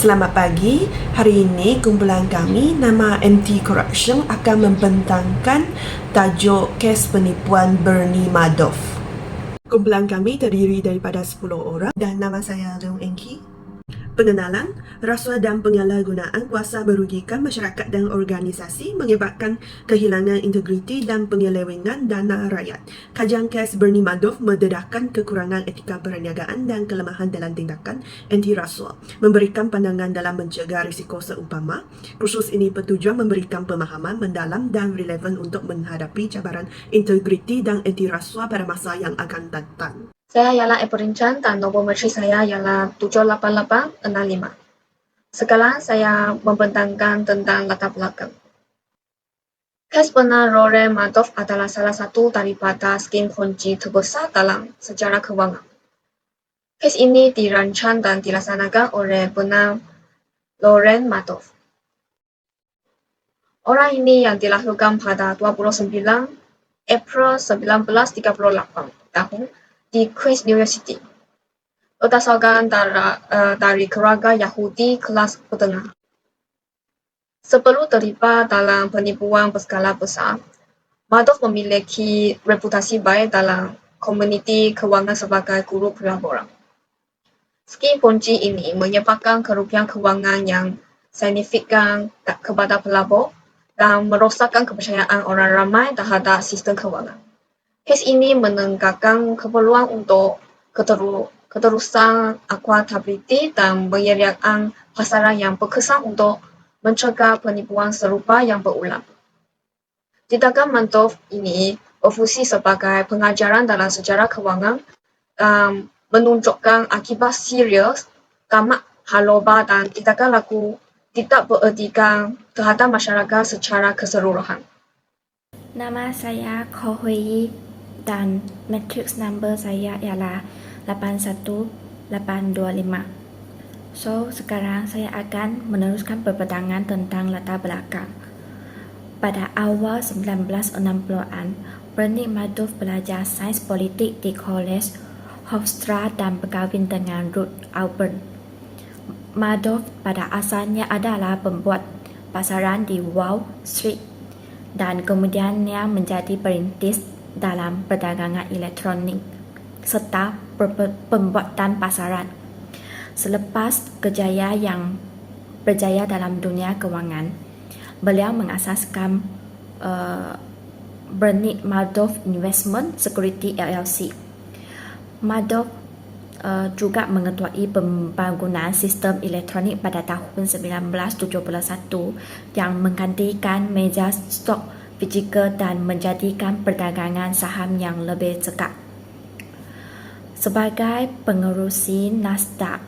Selamat pagi. Hari ini kumpulan kami nama Anti-Corruption akan membentangkan tajuk kes penipuan Bernie Madoff. Kumpulan kami terdiri daripada 10 orang dan nama saya Leong Engki. Pengenalan, rasuah dan penyalahgunaan kuasa merugikan masyarakat dan organisasi mengakibatkan kehilangan integriti dan penyelewengan dana rakyat. Kajian kes Bernie Madoff mendedahkan kekurangan etika perniagaan dan kelemahan dalam tindakan anti rasuah, memberikan pandangan dalam mencegah risiko seumpama. Kursus ini bertujuan memberikan pemahaman mendalam dan relevan untuk menghadapi cabaran integriti dan anti rasuah pada masa yang akan datang. Saya ialah April Chan dan nombor menteri saya ialah 78865. Sekarang saya membentangkan tentang latar belakang. Kes Bernie Laurent Madoff adalah salah satu daripada skim ponzi terbesar dalam sejarah kewangan. Kes ini dirancang dan dilaksanakan oleh Bernie Laurent Madoff. Orang ini yang dilahirkan pada 29 April 1938 tahun di Queens, New York City. Berdasarkan dari keluarga Yahudi kelas menengah. Sebelum terlibat dalam penipuan berskala besar, Madoff memiliki reputasi baik dalam komuniti kewangan sebagai guru pelaburan. Skim ponzi ini menyebabkan kerugian kewangan yang signifikan kepada pelabur dan merosakkan kepercayaan orang ramai terhadap sistem kewangan. Kes ini menegakkan keperluan untuk keterusan akuntabiliti dan penyediaan pasaran yang berkesan untuk mencegah penipuan serupa yang berulang. Tindakan Madoff ini berfungsi sebagai pengajaran dalam sejarah kewangan dan menunjukkan akibat serius, tamak haloba dan tindakan laku tidak beretika terhadap masyarakat secara keseluruhan. Nama saya Ko Hui dan matrix number saya ialah 81825. So, sekarang saya akan meneruskan perpetangan tentang latar belakang. Pada awal 1960-an, Bernie Madoff belajar sains politik di College Hofstra dan berkahwin dengan Ruth Auburn. Madoff pada asalnya adalah pembuat pasaran di Wall Street dan kemudiannya menjadi perintis dalam perdagangan elektronik serta pembuatan pasaran. Selepas berjaya dalam dunia kewangan, beliau mengasaskan Bernie Madoff Investment Security LLC. Madoff juga mengetuai pembangunan sistem elektronik pada tahun 1971 yang menggantikan meja stok fizikal dan menjadikan perdagangan saham yang lebih cekap. Sebagai pengerusi Nasdaq,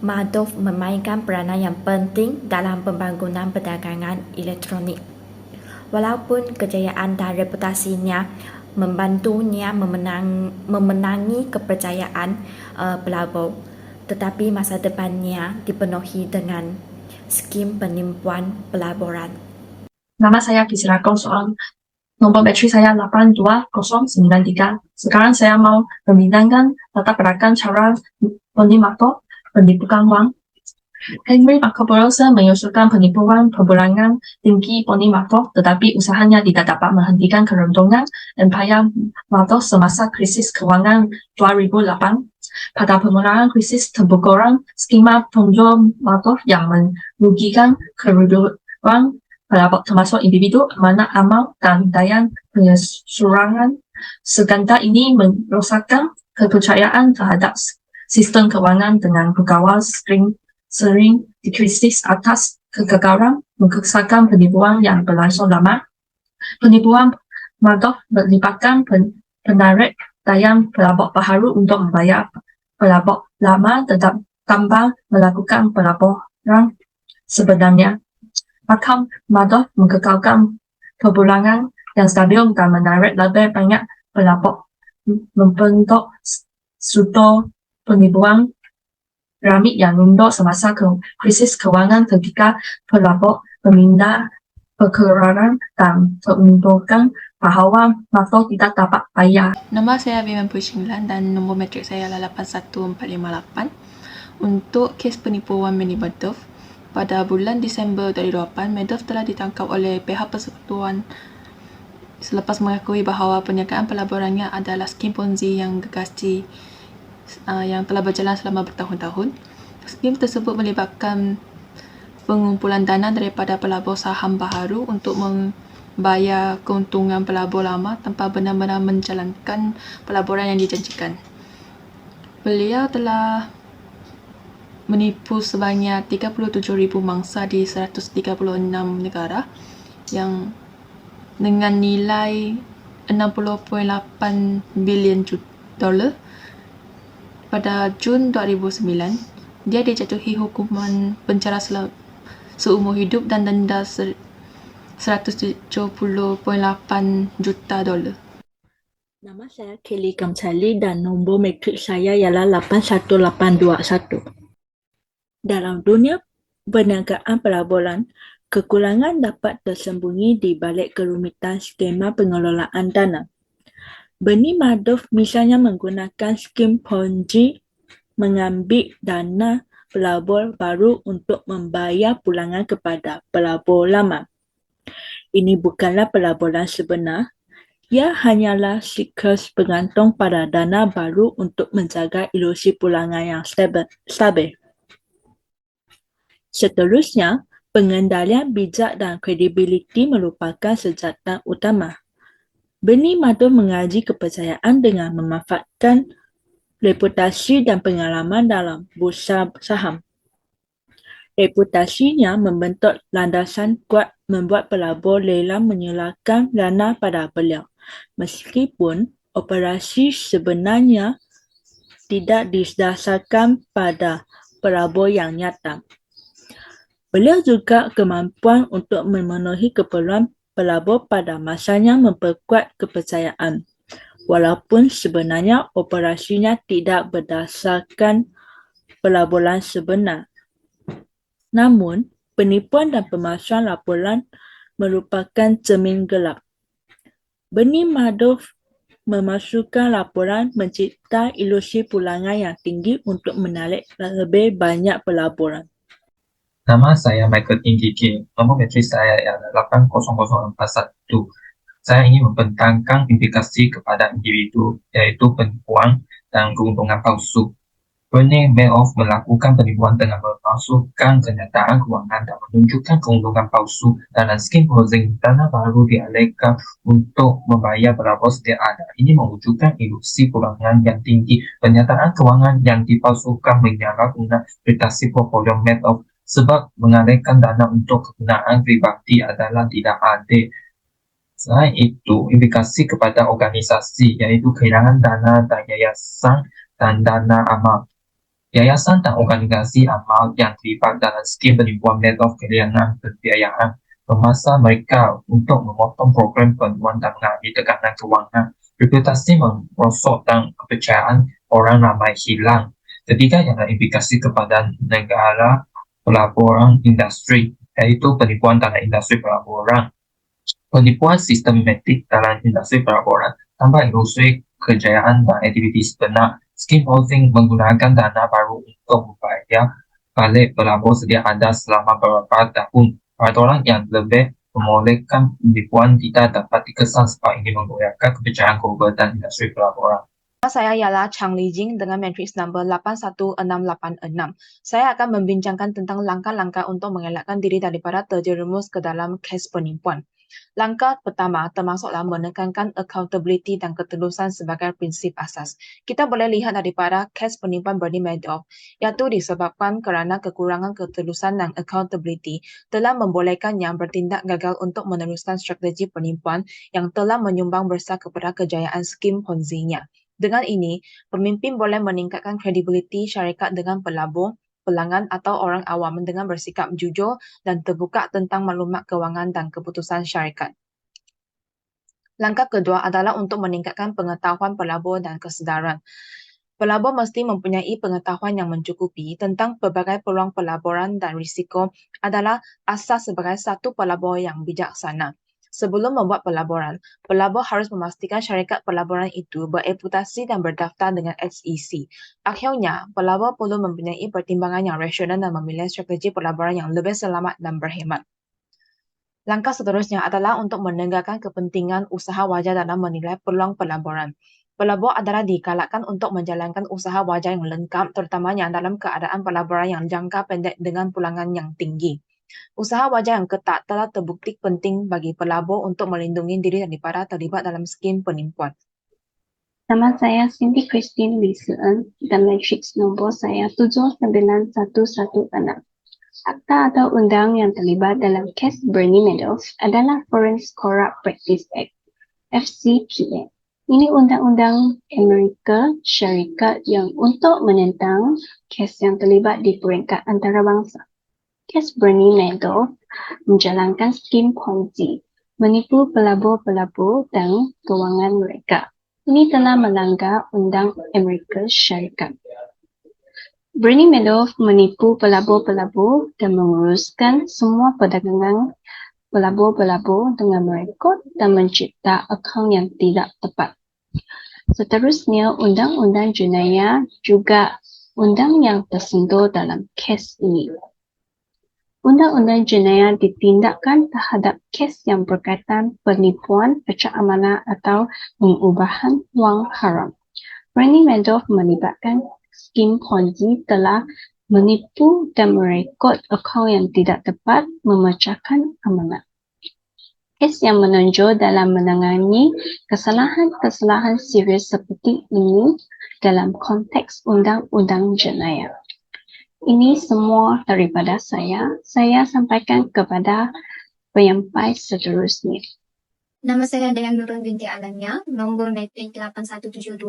Madoff memainkan peranan yang penting dalam pembangunan perdagangan elektronik. Walaupun kejayaan dan reputasinya membantunya memenangi kepercayaan pelabur, tetapi masa depannya dipenuhi dengan skim penipuan pelaburan. Nama saya Gisela Gosong. Nombor bateri saya 82093. Sekarang saya mau membincangkan latar belakang cara Bernie Madoff penipuan uang. Henry Barbarossa mengusulkan penipuan perorangan tinggi Bernie Madoff, tetapi usahanya tidak dapat menghentikan keruntuhan empayar Madoff semasa krisis kewangan 2008. Pada permulaan krisis tergolong skema ponzi Madoff yang merugikan kerugian pelabur termasuk individu, amanah amal, dan daya penyesuaian. Skandal ini merosakkan kepercayaan terhadap sistem keuangan dengan pegawai sering dikritis atas kegagalan mengesahkan penipuan yang berlangsung lama. Penipuan Madoff melibatkan penarik daya pelabur baru untuk membayar pelabur lama tanpa melakukan pelaburan sebenarnya. Maka Madoff mengekalkan perbulangan yang stabil dan menarik lebih banyak pelabur, membentuk struktur penipuan piramid yang runtuh semasa krisis keuangan ketika pelabur meminta perkiraan dan teruntukkan bahwa Madoff tidak dapat bayar. Nama saya Vivian Pushinglan dan nombor matrik saya adalah 81458. Untuk kes penipuan Bernie Madoff, pada bulan Disember 2008, Madoff telah ditangkap oleh pihak persekutuan selepas mengakui bahawa perniagaan pelaburannya adalah skim Ponzi yang gergasi yang telah berjalan selama bertahun-tahun. Skim tersebut melibatkan pengumpulan dana daripada pelabur saham baharu untuk membayar keuntungan pelabur lama tanpa benar-benar menjalankan pelaburan yang dijanjikan. Beliau telah menipu sebanyak 37,000 mangsa di 136 negara yang dengan nilai 60.8 bilion dolar. Pada Jun 2009, dia dijatuhi hukuman penjara seumur hidup dan denda 170.8 juta dolar. Nama saya Kelly Kamsali dan nombor metrik saya ialah 81821. Dalam dunia perniagaan pelaburan, kekurangan dapat tersembunyi di balik kerumitan skema pengelolaan dana. Bernie Madoff misalnya menggunakan skim Ponzi mengambil dana pelabur baru untuk membayar pulangan kepada pelabur lama. Ini bukanlah pelaburan sebenar. Ia hanyalah siklus bergantung pada dana baru untuk menjaga ilusi pulangan yang stabil. Seterusnya, pengendalian bijak dan kredibiliti merupakan senjata utama. Bernie Madoff mengaji kepercayaan dengan memanfaatkan reputasi dan pengalaman dalam bursa saham. Reputasinya membentuk landasan kuat membuat pelabur lelang menyerahkan dana pada beliau, meskipun operasi sebenarnya tidak didasarkan pada pelabur yang nyata. Beliau juga kemampuan untuk memenuhi keperluan pelabur pada masanya memperkuat kepercayaan, walaupun sebenarnya operasinya tidak berdasarkan pelaburan sebenar. Namun, penipuan dan pemalsuan laporan merupakan cermin gelap. Bernie Madoff memasukkan laporan mencipta ilusi pulangan yang tinggi untuk menarik lebih banyak pelaburan. Nama saya Michael Indiki, nomor metrik saya ialah 80041. Saya ingin membentangkan implikasi kepada individu, iaitu penipuan dan keuntungan palsu. Bernie Madoff melakukan penipuan dengan memalsukan kenyataan kewangan dan menunjukkan keuntungan palsu dalam skim Ponzi. Dana baru dialihkan untuk membayar pelabur sedia ada. Ini mewujudkan ilusi pulangan yang tinggi. Pernyataan kewangan yang dipalsukan menyalahguna reputasi portfolio Madoff sebab mengalihkan dana untuk kegunaan pribadi adalah tidak adil. Selain itu, implikasi kepada organisasi iaitu kehilangan dana dan yayasan dan dana amal. Yayasan dan organisasi amal yang terlibat dalam skim penipuan Madoff kehilangan pembiayaan memaksa mereka untuk memotong program bantuan dan mengalami tekanan kewangan. Reputasi merosot dan kepercayaan orang ramai hilang. Ketiga ialah implikasi kepada negara pelaburan industri, iaitu penipuan dalam industri pelaburan. Penipuan sistematik dalam industri pelaburan tanpa ilusi kejayaan dan aktiviti sebenar. Skim Ponzi menggunakan dana baru untuk membayar balik pelabur sedia ada selama beberapa tahun. Peraturan yang lebih membolehkan penipuan tidak dapat dikesan sebab ini menggoyahkan kepercayaan global dan industri pelaburan. Nama saya ialah Chang Li Jing dengan matriks nombor 81686. Saya akan membincangkan tentang langkah-langkah untuk mengelakkan diri daripada terjerumus ke dalam kes penipuan. Langkah pertama termasuklah menekankan accountability dan ketulusan sebagai prinsip asas. Kita boleh lihat daripada kes penipuan Bernie Madoff, iaitu disebabkan kerana kekurangan ketulusan dan accountability telah membolehkannya bertindak gagal untuk meneruskan strategi penipuan yang telah menyumbang besar kepada kejayaan skim Ponzi-nya. Dengan ini, pemimpin boleh meningkatkan kredibiliti syarikat dengan pelabur, pelanggan atau orang awam dengan bersikap jujur dan terbuka tentang maklumat kewangan dan keputusan syarikat. Langkah kedua adalah untuk meningkatkan pengetahuan pelabur dan kesedaran. Pelabur mesti mempunyai pengetahuan yang mencukupi tentang pelbagai peluang pelaburan dan risiko adalah asas sebagai satu pelabur yang bijaksana. Sebelum membuat pelaburan, pelabur harus memastikan syarikat pelaburan itu bereputasi dan berdaftar dengan SEC. Akhirnya, pelabur perlu mempunyai pertimbangan yang rasional dan memilih strategi pelaburan yang lebih selamat dan berhemat. Langkah seterusnya adalah untuk menegakkan kepentingan usaha wajar dalam menilai peluang pelaburan. Pelabur adalah digalakkan untuk menjalankan usaha wajar yang lengkap, terutamanya dalam keadaan pelaburan yang jangka pendek dengan pulangan yang tinggi. Usaha wajar yang ketat telah terbukti penting bagi pelabur untuk melindungi diri daripada terlibat dalam skim penipuan. Nama saya Cindy Christine Lee Seun dan matriks nombor saya 79116. Akta atau undang yang terlibat dalam kes Bernie Madoff adalah Foreign Corrupt Practice Act, FCPA. Ini undang-undang Amerika Syarikat yang untuk menentang kes yang terlibat di peringkat antarabangsa. Kes Bernie Madoff menjalankan skim Ponzi, menipu pelabur-pelabur dan kewangan mereka. Ini telah melanggar undang Amerika Syarikat. Bernie Madoff menipu pelabur-pelabur dan menguruskan semua perdagangan pelabur-pelabur dengan merekod dan mencipta akaun yang tidak tepat. Seterusnya, undang-undang jenayah juga undang yang tersentuh dalam kes ini. Undang-undang jenayah ditindakkan terhadap kes yang berkaitan penipuan, pecah amanah atau pengubahan wang haram. Bernie Madoff melibatkan skim Ponzi telah menipu dan merekod akaun yang tidak tepat, memecahkan amanah. Kes yang menonjol dalam menangani kesalahan-kesalahan serius seperti ini dalam konteks undang-undang jenayah. Ini semua daripada saya. Saya sampaikan kepada penyampai seterusnya. Nama saya Dayang Nurul binti Alania, nombor metrik 81720.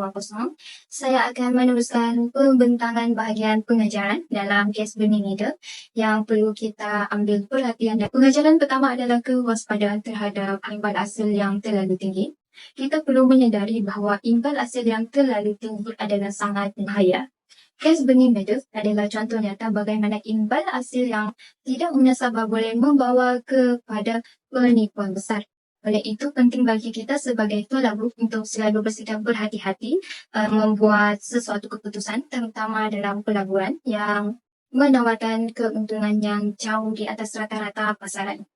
Saya akan meneruskan pembentangan bahagian pengajaran dalam kes Bernie Madoff yang perlu kita ambil perhatian. Pengajaran pertama adalah kewaspadaan terhadap imbal hasil yang terlalu tinggi. Kita perlu menyadari bahawa imbal hasil yang terlalu tinggi adalah sangat bahaya. Kes Bernie Madoff adalah contoh nyata bagaimana imbal hasil yang tidak munasabah boleh membawa kepada penipuan besar. Oleh itu, penting bagi kita sebagai pelabur untuk selalu bersikap berhati-hati membuat sesuatu keputusan, terutama dalam pelaburan yang menawarkan keuntungan yang jauh di atas rata-rata pasaran.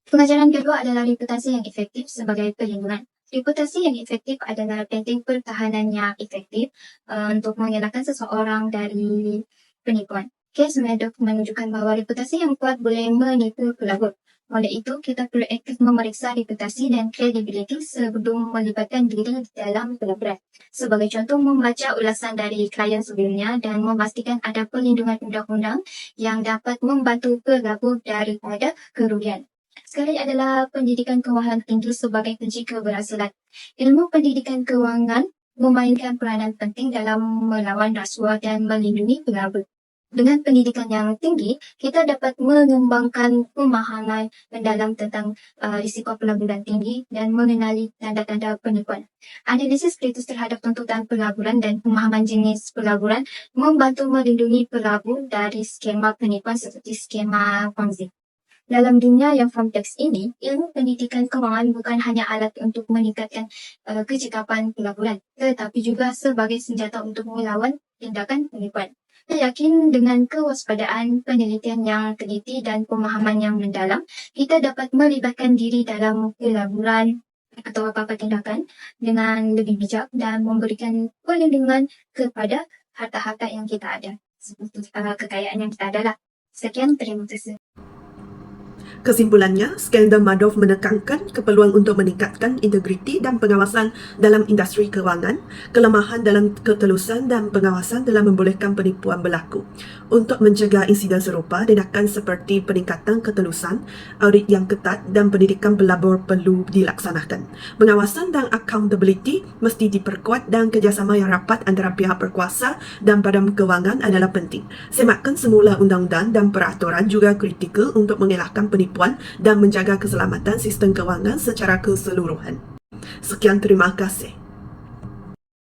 Pengajaran kedua adalah reputasi yang efektif sebagai perlindungan. Reputasi yang efektif adalah penting pertahanan yang efektif untuk mengelakkan seseorang dari penipuan. Kes Madoff menunjukkan bahawa reputasi yang kuat boleh menipu pelabur. Oleh itu, kita perlu aktif memeriksa reputasi dan kredibiliti sebelum melibatkan diri dalam pelaburan. Sebagai contoh, membaca ulasan dari klien sebelumnya dan memastikan ada perlindungan undang-undang yang dapat membantu pelabur daripada kerugian. Sekali adalah pendidikan kewangan tinggi sebagai kunci keberhasilan. Ilmu pendidikan kewangan memainkan peranan penting dalam melawan rasuah dan melindungi pelabur. Dengan pendidikan yang tinggi, kita dapat mengembangkan pemahaman mendalam tentang risiko pelaburan tinggi dan mengenali tanda-tanda penipuan. Analisis kritis terhadap tuntutan pelaburan dan pemahaman jenis pelaburan membantu melindungi pelabur dari skema penipuan seperti skema Ponzi. Dalam dunia yang kompleks ini, ilmu pendidikan kewangan bukan hanya alat untuk meningkatkan kecekapan pelaburan, tetapi juga sebagai senjata untuk melawan tindakan penipuan. Saya yakin dengan kewaspadaan, penelitian yang teliti dan pemahaman yang mendalam, kita dapat melibatkan diri dalam pelaburan atau apa-apa tindakan dengan lebih bijak dan memberikan perlindungan kepada harta-harta yang kita ada, seperti kekayaan yang kita ada lah. Sekian, terima kasih. Kesimpulannya, skandal Madoff menekankan keperluan untuk meningkatkan integriti dan pengawasan dalam industri kewangan, kelemahan dalam ketelusan dan pengawasan dalam membolehkan penipuan berlaku. Untuk mencegah insiden serupa, tindakan seperti peningkatan ketelusan, audit yang ketat dan pendidikan pelabur perlu dilaksanakan. Pengawasan dan accountability mesti diperkuat dan kerjasama yang rapat antara pihak berkuasa dan badan kewangan adalah penting. Sematkan semula undang-undang dan peraturan juga kritikal untuk mengelakkan penipuan dan menjaga keselamatan sistem kewangan secara keseluruhan. Sekian, terima kasih.